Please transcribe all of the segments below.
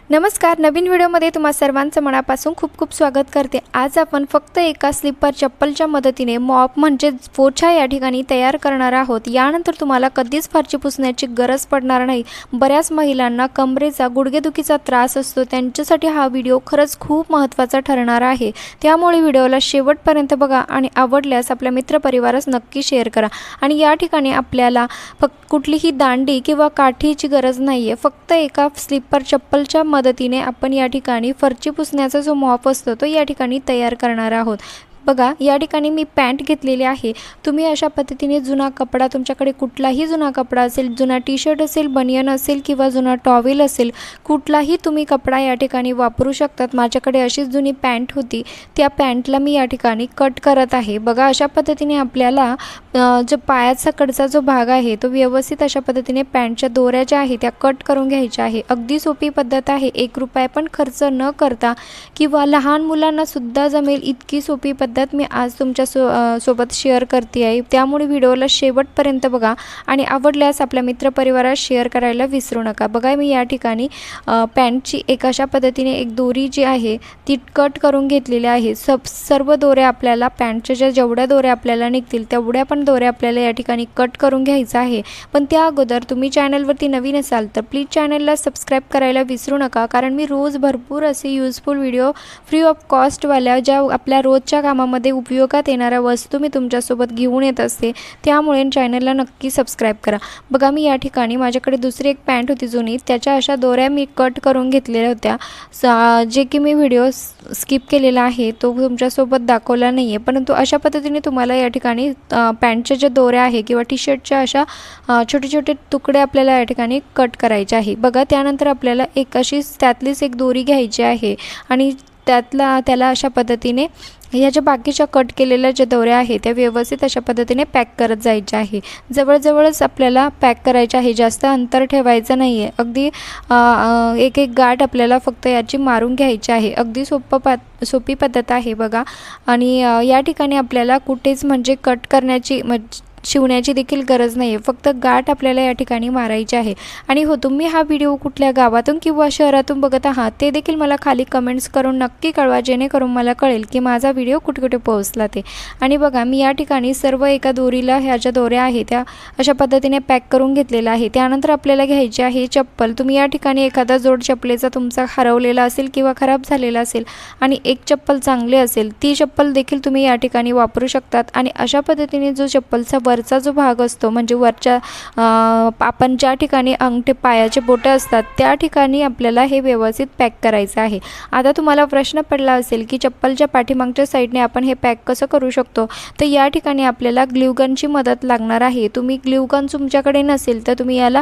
नमस्कार, नवीन व्हिडिओमध्ये तुम्हा सर्वांचं मनापासून खूप खूप स्वागत करते। आज आपण फक्त एका स्लीपर चप्पलच्या मदतीने मॉप म्हणजे पोछा या ठिकाणी तयार करणार आहोत। यानंतर तुम्हाला कधीच फरची पुसण्याची गरज पडणार नाही। बऱ्याच महिलांना कमरेचा गुडघेदुखीचा त्रास असतो, त्यांच्यासाठी हा व्हिडिओ खरंच खूप महत्त्वाचा ठरणार आहे। त्यामुळे व्हिडिओला शेवटपर्यंत बघा आणि आवडल्यास आपल्या मित्रपरिवारास नक्की शेअर करा। आणि या ठिकाणी आपल्याला कुठलीही दांडी किंवा काठीची गरज नाहीये, फक्त एका स्लीपर चप्पलच्या मदतीने आपण या ठिकाणी फरची पुसण्याचा जो मॉप असतो तो या ठिकाणी तयार करणार आहोत। बघा, या ठिकाणी मी पॅन्ट घेतलेली आहे। तुम्ही अशा पद्धतीने जुना कपडा, तुमच्याकडे कुठलाही जुना कपडा असेल, जुना टी-शर्ट असेल, बनियन असेल किंवा जुना टॉवेल असेल, कुठलाही तुम्ही कपडा या ठिकाणी वापरू शकतात। माझ्याकडे अशीच जुनी पॅन्ट होती, त्या पॅन्टला मी या ठिकाणी कट करत आहे। बघा, अशा पद्धतीने आपल्याला जो पायाचा कडचा जो भाग आहे तो व्यवस्थित अशा पद्धतीने पॅन्टच्या दोऱ्या ज्या आहे त्या कट करून घ्यायच्या आहे। अगदी सोपी पद्धत आहे, 1 रुपया पण खर्च न करता किंवा लहान मुलांना सुद्धा जमेल इतकी सोपी पद्धत मी आज तुमच्या सोबत शेअर करते आहे। त्यामुळे व्हिडिओला शेवटपर्यंत बघा आणि आवडल्यास आपल्या मित्रपरिवारास शेअर करायला विसरू नका। बघा, मी या ठिकाणी पॅन्टची एक अशा पद्धतीने एक दोरी जी आहे ती कट करून घेतलेली आहे। सर्व दोऱ्या आपल्याला पॅन्टच्या जेवढ्या दोऱ्या आपल्याला निघतील तेवढ्या पण दोऱ्या आपल्याला या ठिकाणी कट करून घ्यायचं आहे। पण त्या अगोदर तुम्ही चॅनलवरती नवीन असाल तर प्लीज चॅनलला सबस्क्राईब करायला विसरू नका, कारण मी रोज भरपूर असे यूजफुल व्हिडिओ फ्री ऑफ कॉस्टवाल्या ज्या आपल्या रोजच्या कामामध्ये उपयोगात येणाऱ्या वस्तू मी तुमच्यासोबत घेऊन येत असते। त्यामुळे चॅनलला नक्की सबस्क्राईब करा। बघा, मी या ठिकाणी माझ्याकडे दुसरी एक पॅन्ट होती जुनी, त्याच्या अशा दोऱ्या मी कट करून घेतलेल्या होत्या, जे की मी व्हिडिओ स्किप केलेला आहे, तो तुमच्यासोबत दाखवला नाही आहे। परंतु अशा पद्धतीने तुम्हाला या ठिकाणी पॅन्टच्या ज्या दोऱ्या आहे किंवा टी-शर्टच्या अशा छोटे छोटे तुकडे आपल्याला या ठिकाणी कट करायचे आहे। बघा, त्यानंतर आपल्याला एक अशीच त्यातलीच एक दोरी घ्यायची आहे आणि त्याला अशा पद्धतीने ह्या ज्या बाकीच्या कट केलेल्या ज्या दोऱ्या आहेत त्या व्यवस्थित अशा पद्धतीने पॅक करत जायच्या आहे। जवळजवळच आपल्याला पॅक करायचं आहे, जास्त अंतर ठेवायचं नाही आहे। अगदी एक एक गाठ आपल्याला फक्त याची मारून घ्यायची आहे। अगदी सोपी पद्धत आहे बघा। आणि या ठिकाणी आपल्याला कुठेच म्हणजे कट करण्याची शिवण्याची देखील गरज नाही आहे, फक्त गाठ आपल्याला या ठिकाणी मारायची आहे। आणि हो, तुम्ही हा व्हिडिओ कुठल्या गावातून किंवा शहरातून बघत आहात ते देखील मला खाली कमेंट्स करून नक्की कळवा, जेणेकरून मला कळेल की माझा व्हिडिओ कुठे कुठे पोहोचला ते। आणि बघा, मी या ठिकाणी सर्व एका दोरीला ह्या ज्या दोऱ्या आहेत त्या अशा पद्धतीने पॅक करून घेतलेला आहे। त्यानंतर आपल्याला घ्यायची आहे चप्पल। तुम्ही या ठिकाणी एखादा जोड चपलेचा तुमचा हरवलेला असेल किंवा खराब झालेला असेल आणि एक चप्पल चांगली असेल, ती चप्पल देखील तुम्ही या ठिकाणी वापरू शकतात। आणि अशा पद्धतीने जो चप्पलचा वरचा जो भाग असतो म्हणजे वरच्या आपण ज्या ठिकाणी अंगठे पायाचे बोटे असतात त्या ठिकाणी आपल्याला हे व्यवस्थित पॅक करायचं आहे। आता तुम्हाला प्रश्न पडला असेल की चप्पलच्या पाठीमागच्या साईडने आपण हे पॅक कसं करू शकतो, तर या ठिकाणी आपल्याला ग्लू गनची मदत लागणार आहे। तुम्ही ग्लू गन तुमच्याकडे नसेल तर तुम्ही याला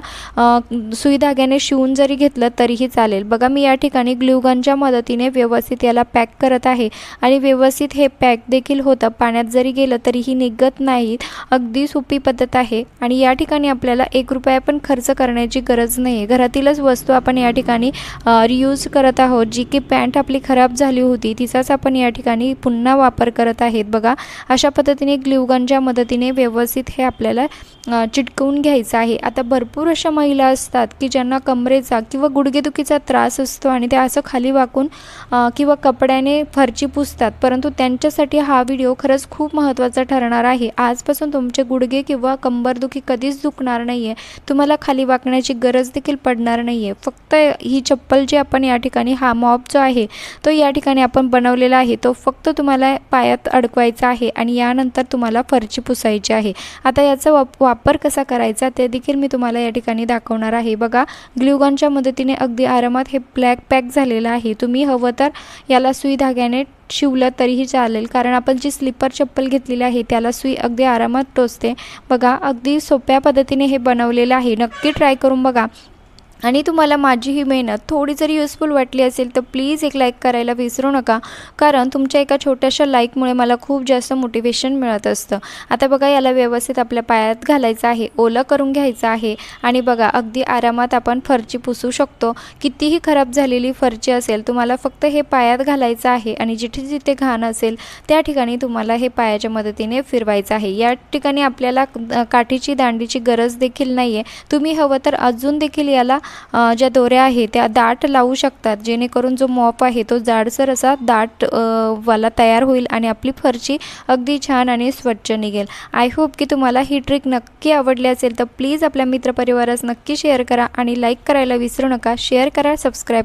सुई धाग्याने शिवून जरी घेतलं तरीही चालेल। बघा, मी या ठिकाणी ग्लू गनच्या मदतीने व्यवस्थित याला पॅक करत आहे आणि व्यवस्थित हे पॅक देखील होतं, पाण्यात जरी गेलं तरीही निघत नाही। अगदी सोपी पद्धत आहे आणि या ठिकाणी आपल्याला 1 रुपया पण खर्च करण्याची गरज नाही आहे। घरातीलच वस्तू आपण या ठिकाणी रियूज करत आहोत। जी की पॅन्ट आपली खराब झाली होती तिचाच आपण या ठिकाणी पुन्हा वापर करत आहेत। बघा, अशा पद्धतीने ग्लू गनच्या मदतीने व्यवस्थित हे आपल्याला चिटकवून घ्यायचं आहे। आता भरपूर अशा महिला असतात की ज्यांना कमरेचा किंवा गुडघेदुखीचा त्रास असतो आणि त्या असं खाली वाकून किंवा कपड्याने फरची पुसतात, परंतु त्यांच्यासाठी हा व्हिडिओ खरंच खूप महत्त्वाचा ठरणार आहे। आजपासून तुमचे गुडघे किंवा कंबरदुखी कधीच दुखणार नाही आहे, तुम्हाला खाली वाकण्याची गरज देखील पडणार नाही आहे। फक्त ही चप्पल जी आपण या ठिकाणी हा मॉप जो आहे तो या ठिकाणी आपण बनवलेला आहे तो फक्त तुम्हाला पायात अडकवायचा आहे आणि यानंतर तुम्हाला फरची पुसायची आहे। आता याचा वापर कसा करायचा ते देखील मी तुम्हाला या ठिकाणी दाखवणार आहे। बघा, ग्लू गनच्या मदतीने अगदी आरामात हे पॅक झालेलं आहे। तुम्ही हवं तर याला सुई धाग्याने शिवलं तरीही चालेल, कारण आपण जी स्लीपर चप्पल घेतलेली आहे त्याला सुई अगदी आरामात टोचते। बघा, अगदी सोप्या पद्धतीने हे बनवलेलं आहे, नक्की ट्राय करून बघा। आणि तुम्हाला माझी ही मेहनत थोडी जरी युजफुल वाटली असेल तर प्लीज एक लाईक करायला विसरू नका, कारण तुमच्या एका छोट्याशा लाईकमुळे मला खूप जास्त मोटिवेशन मिळत असतं। आता बघा, याला व्यवस्थित आपल्या पायात घालायचं आहे, ओलं करून घ्यायचं आहे आणि बघा अगदी आरामात आपण फरची पुसू शकतो। कितीही खराब झालेली फरची असेल तुम्हाला फक्त हे पायात घालायचं आहे आणि जिथे जिथे घाण असेल त्या ठिकाणी तुम्हाला हे पायाच्या मदतीने फिरवायचं आहे। या ठिकाणी आपल्याला काठीची दांडीची गरज देखील नाही आहे, तुम्ही हवं तर अजून देखील याला ज्या दोऱ्या आहे त्या दाट लावू शकतात, जेणेकरून जो मॉप आहे तो जाडसर असा दाट वाला तयार होईल आणि आपली फरशी अगदी छान आणि स्वच्छ निघेल. आय होप की तुम्हाला ही ट्रिक नक्की आवडली असेल तर प्लीज आपल्या मित्रपरिवारास नक्की शेअर करा आणि लाईक करायला विसरू नका. शेअर करा, सबस्क्राईब